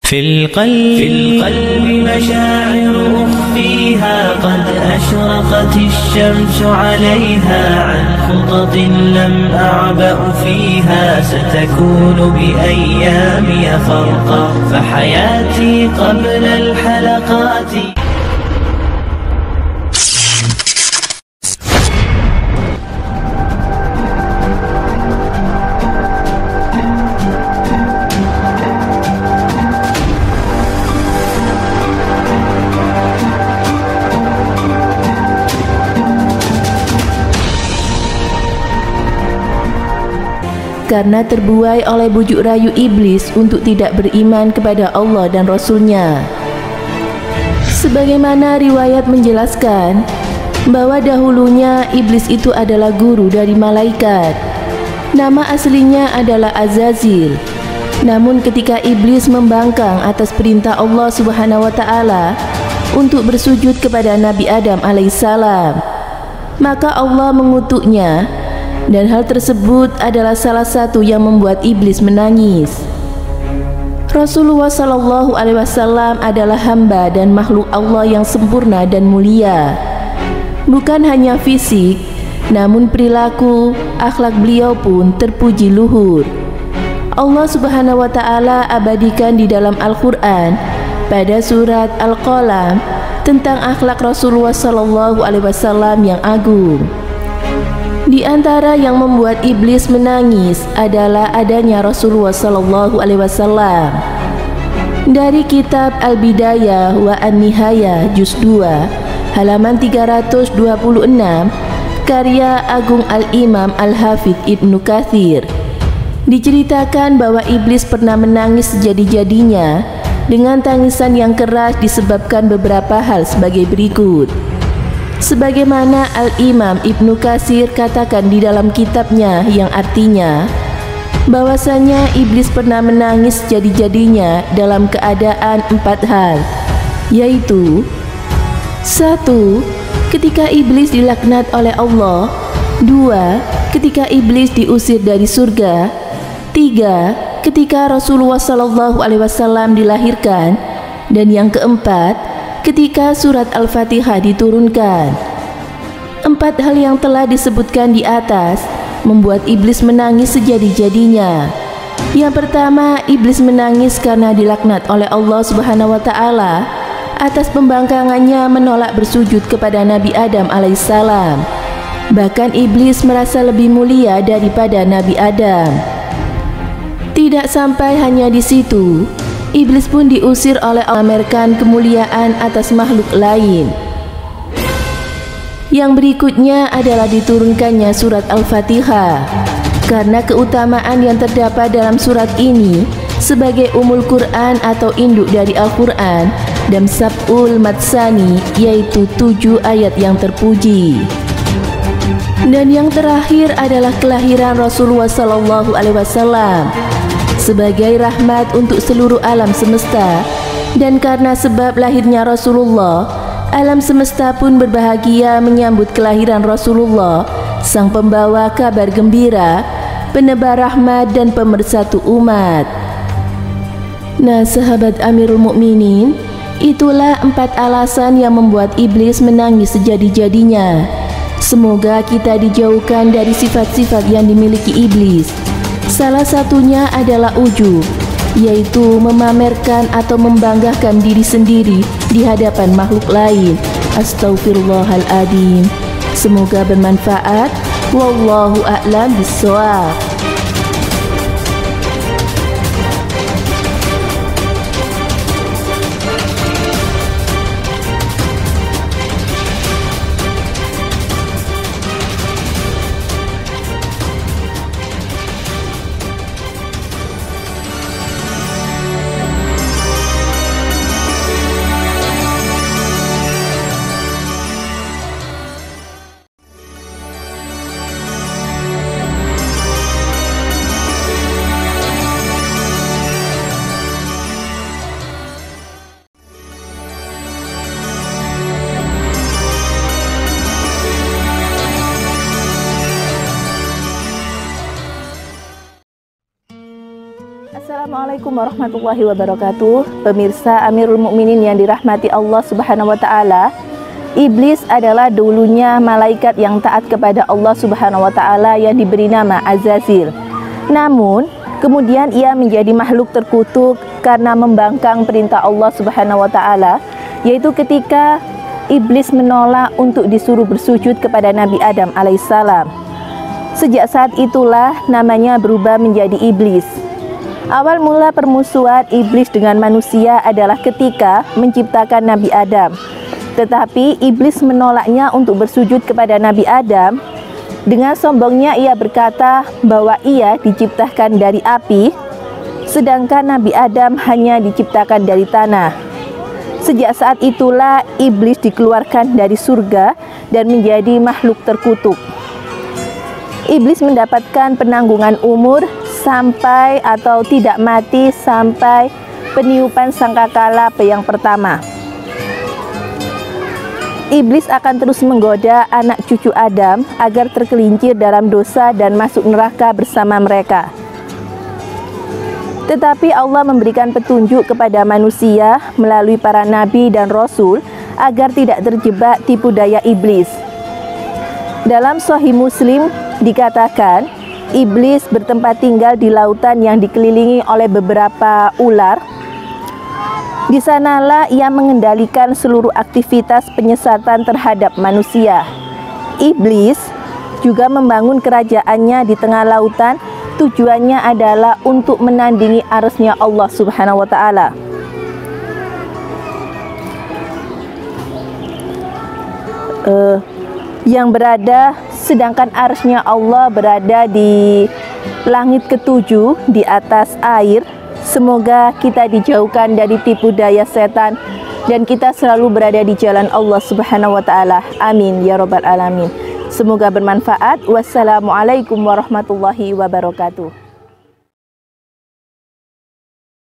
في القلب مشاعر أخفيها قد أشرقت الشمس عليها عن خطط لم أعبأ فيها ستكون بأيامي خرقا فحياتي قبل الحلقات. Karena terbuai oleh bujuk rayu iblis untuk tidak beriman kepada Allah dan Rasul-Nya. Sebagaimana riwayat menjelaskan bahwa dahulunya iblis itu adalah guru dari malaikat. Nama aslinya adalah Azazil. Namun ketika iblis membangkang atas perintah Allah Subhanahu wa taala untuk bersujud kepada Nabi Adam alaihissalam, maka Allah mengutuknya. Dan hal tersebut adalah salah satu yang membuat iblis menangis. Rasulullah Shallallahu Alaihi Wasallam adalah hamba dan makhluk Allah yang sempurna dan mulia. Bukan hanya fisik, namun perilaku, akhlak beliau pun terpuji luhur. Allah Subhanahu Wa Taala abadikan di dalam Al-Quran pada surat Al-Qalam tentang akhlak Rasulullah Shallallahu Alaihi Wasallam yang agung. Di antara yang membuat iblis menangis adalah adanya Rasulullah Sallallahu Alaihi Wasallam. Dari kitab Al-Bidayah wa An-Nihayah Juz 2 halaman 326 karya Agung Al-Imam Al-Hafidh Ibnu Katsir, diceritakan bahwa iblis pernah menangis sejadi-jadinya dengan tangisan yang keras disebabkan beberapa hal sebagai berikut. Sebagaimana Al-Imam Ibnu Katsir katakan di dalam kitabnya yang artinya bahwasanya iblis pernah menangis jadi-jadinya dalam keadaan 4 hal, yaitu 1. Ketika iblis dilaknat oleh Allah. 2. Ketika iblis diusir dari surga. 3. Ketika Rasulullah Sallallahu Alaihi Wasallam dilahirkan. Dan yang keempat, ketika surat Al-Fatihah diturunkan. 4 hal yang telah disebutkan di atas membuat iblis menangis sejadi-jadinya. Yang pertama, iblis menangis karena dilaknat oleh Allah Subhanahu wa taala atas pembangkangannya menolak bersujud kepada Nabi Adam alaihissalam. Bahkan iblis merasa lebih mulia daripada Nabi Adam. Tidak sampai hanya di situ, iblis pun diusir oleh Allah memamerkan kemuliaan atas makhluk lain. Yang berikutnya adalah diturunkannya surat Al-Fatihah. Karena keutamaan yang terdapat dalam surat ini sebagai umul Quran atau induk dari Al-Quran dan sab'ul matsani, yaitu 7 ayat yang terpuji. Dan yang terakhir adalah kelahiran Rasulullah Sallallahu Alaihi Wasallam sebagai rahmat untuk seluruh alam semesta. Dan karena sebab lahirnya Rasulullah, alam semesta pun berbahagia menyambut kelahiran Rasulullah, sang pembawa kabar gembira, penebar rahmat dan pemersatu umat. Nah, sahabat Amirul Mukminin, itulah 4 alasan yang membuat iblis menangis sejadi-jadinya. Semoga kita dijauhkan dari sifat-sifat yang dimiliki iblis. Salah satunya adalah ujub, yaitu memamerkan atau membanggakan diri sendiri di hadapan makhluk lain. Astaghfirullahaladzim. Semoga bermanfaat. Wallahu a'lam bishawab. Assalamualaikum warahmatullahi wabarakatuh. Pemirsa Amirul Mukminin yang dirahmati Allah Subhanahu wa taala, iblis adalah dulunya malaikat yang taat kepada Allah Subhanahu wa taala yang diberi nama Azazil. Namun, kemudian ia menjadi makhluk terkutuk karena membangkang perintah Allah Subhanahu wa taala, yaitu ketika iblis menolak untuk disuruh bersujud kepada Nabi Adam alaihissalam. Sejak saat itulah namanya berubah menjadi iblis. Awal mula permusuhan iblis dengan manusia adalah ketika menciptakan Nabi Adam. Tetapi iblis menolaknya untuk bersujud kepada Nabi Adam. Dengan sombongnya ia berkata bahwa ia diciptakan dari api, sedangkan Nabi Adam hanya diciptakan dari tanah. Sejak saat itulah iblis dikeluarkan dari surga dan menjadi makhluk terkutuk. Iblis mendapatkan penanggungan umur sampai atau tidak mati sampai peniupan sangkakala yang pertama. Iblis akan terus menggoda anak cucu Adam agar tergelincir dalam dosa dan masuk neraka bersama mereka. Tetapi Allah memberikan petunjuk kepada manusia melalui para nabi dan rasul agar tidak terjebak tipu daya iblis. Dalam Sahih Muslim dikatakan, iblis bertempat tinggal di lautan yang dikelilingi oleh beberapa ular. Di sanalah ia mengendalikan seluruh aktivitas penyesatan terhadap manusia. Iblis juga membangun kerajaannya di tengah lautan. Tujuannya adalah untuk menandingi arsy-Nya Allah Subhanahu wa taala. Sedangkan arsy-Nya Allah berada di langit ketujuh di atas air. Semoga kita dijauhkan dari tipu daya setan dan kita selalu berada di jalan Allah Subhanahu wa taala. Amin ya rabbal alamin. Semoga bermanfaat. Wassalamualaikum warahmatullahi wabarakatuh.